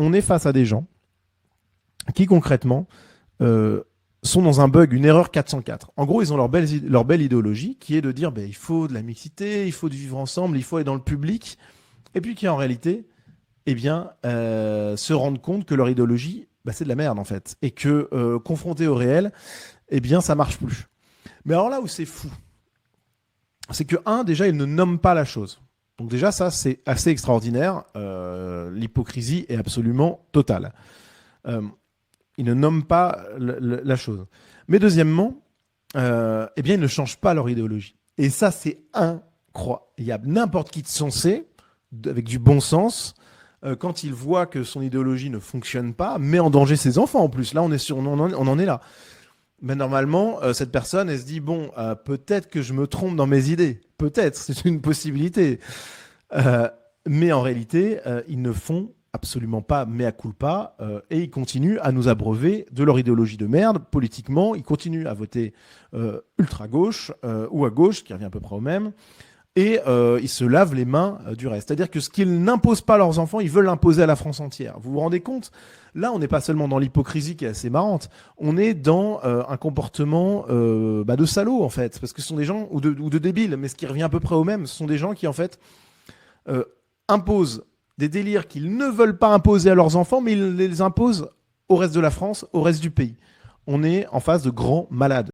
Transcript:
on est face à des gens qui concrètement sont dans un bug, une erreur 404. En gros, ils ont leur belle idéologie qui est de dire il faut de la mixité, il faut du vivre ensemble, il faut être dans le public, et puis qui en réalité se rendent compte que leur idéologie, c'est de la merde en fait, et que confronté au réel, ça marche plus. Mais alors là où c'est fou, c'est que déjà, ils ne nomment pas la chose. Donc déjà, ça, c'est assez extraordinaire. L'hypocrisie est absolument totale. Ils ne nomment pas la chose. Mais deuxièmement, ils ne changent pas leur idéologie. Et ça, c'est incroyable. N'importe qui de sensé, avec du bon sens, quand il voit que son idéologie ne fonctionne pas, met en danger ses enfants en plus. Là, on en est là. Mais normalement, cette personne, elle se dit, peut-être que je me trompe dans mes idées. Peut-être, c'est une possibilité. Mais en réalité, ils ne font absolument pas mea culpa et ils continuent à nous abreuver de leur idéologie de merde politiquement. Ils continuent à voter ultra-gauche ou à gauche, qui revient à peu près au même. Et ils se lavent les mains du reste. C'est-à-dire que ce qu'ils n'imposent pas à leurs enfants, ils veulent l'imposer à la France entière. Vous vous rendez compte ? Là, on n'est pas seulement dans l'hypocrisie qui est assez marrante, on est dans un comportement de salaud, en fait. Parce que ce sont des gens, ou de débiles, mais ce qui revient à peu près au même, ce sont des gens qui, en fait, imposent des délires qu'ils ne veulent pas imposer à leurs enfants, mais ils les imposent au reste de la France, au reste du pays. On est en face de grands malades.